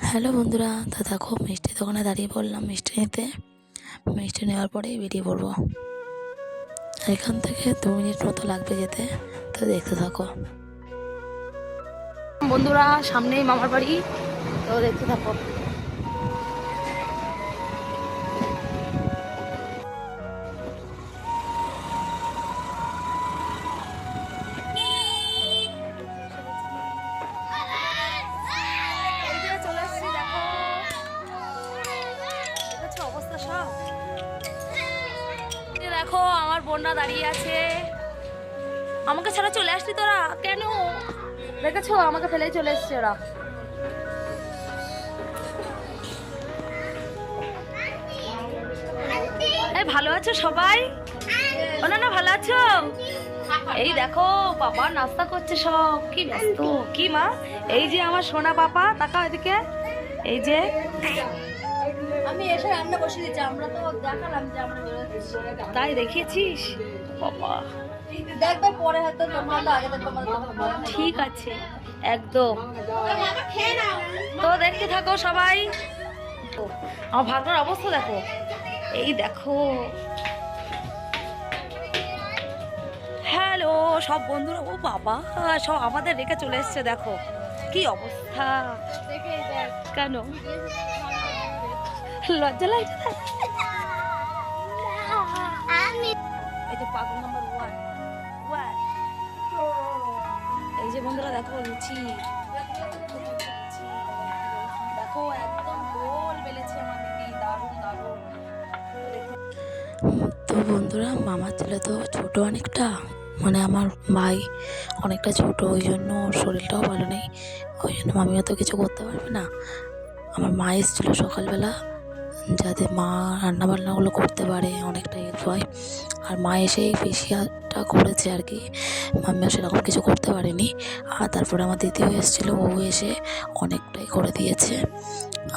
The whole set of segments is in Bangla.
হ্যালো বন্ধুরা, তো দেখো মিষ্টি দোকানে দাঁড়িয়ে পড়লাম মিষ্টি নিতে। মিষ্টি নেওয়ার পরেই বেরিয়ে পড়বো। এখান থেকে 2 মিনিট মতো লাগবে যেতে, তো দেখতে থাকো বন্ধুরা। সামনেই মামার বাড়ি, তো দেখতে থাকো। অবস্থা সব দেখো, আমার বোনরা দাঁড়িয়ে আছে। আমাকে ছাড়া চলে আসলি তোরা কেন? দেখেছো, আমাকে ফেলেই চলে এসছে ওরা। ভালো আছো সবাই? না ভালো আছো? এই দেখো বাবা নাস্তা করছে সব। কি ব্যস্ত কি মা? এই যে আমার সোনা পাপা, তাকাও এদিকে। এই যে আমি এসে রান্না বসিয়ে দিচ্ছি। আমরা তো দেখালাম যে আমরা বেরোচ্ছি। তাই দেখিয়েছিস বাবা? দেখবে পরে হয়তো তোমরা তো আগে দেখো। ঠিক আছে একদম। তো দেখতে থাকো সবাই। আমার ভাগ্নের অবস্থা দেখো। এই দেখো, হ্যালো সব বন্ধুরা। ও বাবা, সব আমাদের রেখে চলে এসছে। দেখো কি অবস্থা। কেন লজ্জা লাগছে? এই যে পাগল নাম্বার 1। এই যে বন্ধুরা দেখো লুচি, দেখো একদম গোল বেলেছে আমার দিদি। দারুণ দারুণ। তো বন্ধুরা, মামার ছেলে তো ছোট অনেকটা, মানে আমার ভাই অনেকটা ছোট, ওই জন্য ওর শরীরটাও ভালো নেই। ওই জন্য মামিও তো কিছু করতে পারবে না। আমার মা এসেছিলো সকালবেলা, যাতে মা রান্নাবান্নাগুলো করতে পারে, অনেকটা হেল্প হয়। আর মা এসে এই ফেসিয়ালটা করেছে আর কি, মামিও সেরকম কিছু করতে পারেনি। আর তারপরে আমার দিদিও এসেছিলো, ও এসে অনেকটাই করে দিয়েছে।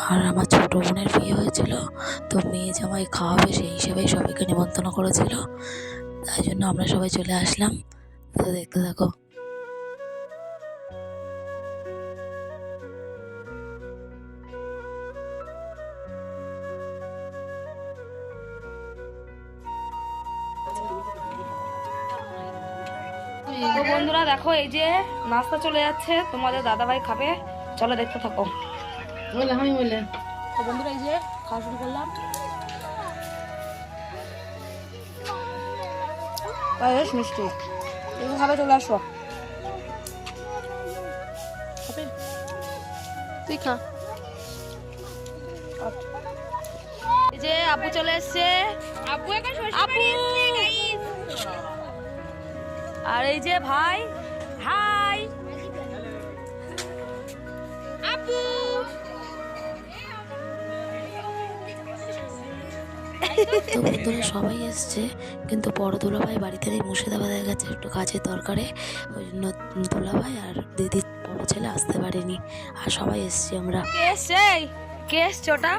আর আমার ছোটো বোনের বিয়ে হয়েছিল, তো মেয়ে জামাই খাওয়াবে সেই হিসেবেই সবাইকে নিমন্ত্রণ করেছিল, তাই জন্য আমরা সবাই চলে আসলাম। তো দেখতে থাকো। তো বন্ধুরা দেখো, এই যে নাস্তা চলে যাচ্ছে, তোমাদের দাদাভাই খাবে, চলো দেখতে থাকো। আমি বলে তো বন্ধুরা এই যে খাওয়া শুরু করলাম। বেশ মিষ্টি, এগুলো খাবে, চলে আসো। তুই খা। এই যে আপু চলে এসছে। আপু আর এই যে ভাই, হাই আপু। তো বন্ধুরা সবাই এসছে, কিন্তু বড় দুলাভাই বাড়িতে মুর্শিদাবাদের গেছে একটু কাজের দরকারে, ওই জন্য দুলাভাই আর দিদির বড় ছেলে আসতে পারেনি। আর সবাই এসছি আমরা। কে এসছে? কে এসছে ওটা?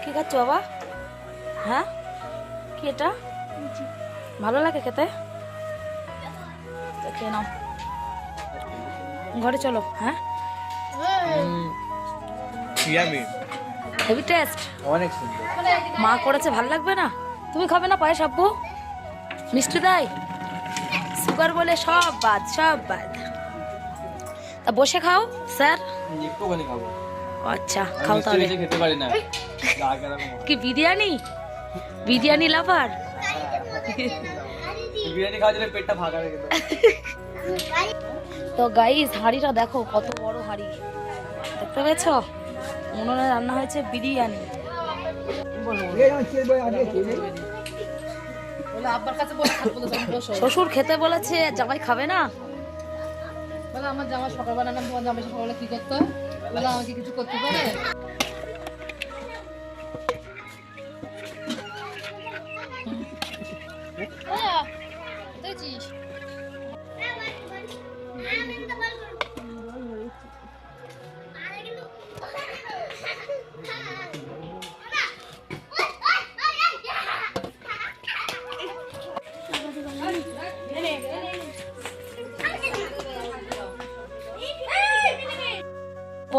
কি খাচ্ছ বাবা? হ্যাঁ কি এটা? ভালো লাগে খেতে? খেয়ে নাও, ঘরে চলো। হ্যাঁ হেভি টেস্ট, অনেক সুন্দর। মা করেছে, ভালো লাগবে না? তুমি খাবে না পায়েস? আব্বু মিষ্টি দেয়, সুগার বলে সব বাদ, সব বাদ। তা বসে খাও স্যার। একটুখানি খাবো। আচ্ছা খাও তাহলে। খেতে পারি না। কি বিরিয়ানি? বিরিয়ানি লাভার? বিরিয়ানি খাওয়ার জন্য পেটটা ফাঁকা রেখে দাও। তো গাইস, হাঁড়িটা দেখো কত বড় হাঁড়ি, দেখতে পেয়েছ? উনুনে রান্না হয়েছে বিরিয়ানি। আব্বার কাছে বলে থাকবো তো বসো। শ্বশুর খেতে বলেছে, জামাই খাবে না? বলে আমার জামা সকালবেলা না, তোমার জামাই সকালবেলা কি করতো? বলে আমাকে কিছু করতে পারে? দেখছিস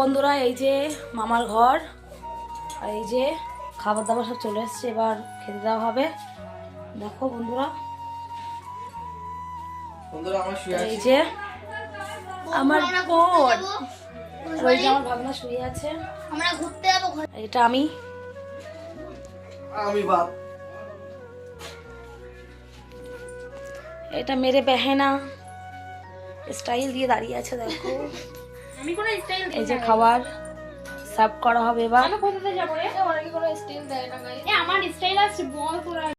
বন্ধুরা এই যে মামার ঘর, আর এই যে খাবার দাবার সব চলে এসছে, এবার খেতে দেওয়া হবে। দেখো বন্ধুরা, বন্ধুরা আমরা শুয়ে এই আছি। যে আমার বোন, আর ওই যে আমার ভাগনা শুয়ে আছে। আমরা ঘুরতে যাবো এটা আমি, বাপ। এটা মেরে বেহেনা স্টাইল দিয়ে দাঁড়িয়ে আছে। দেখো আমি কোনো স্টাইল এই যে খাবার সার্ভ করা হবে এবার। কোথাতে যাবো রে? অনেকে কোনো স্টিল দেয় না গাইস। আমার স্টাইল আছে বল তোরা।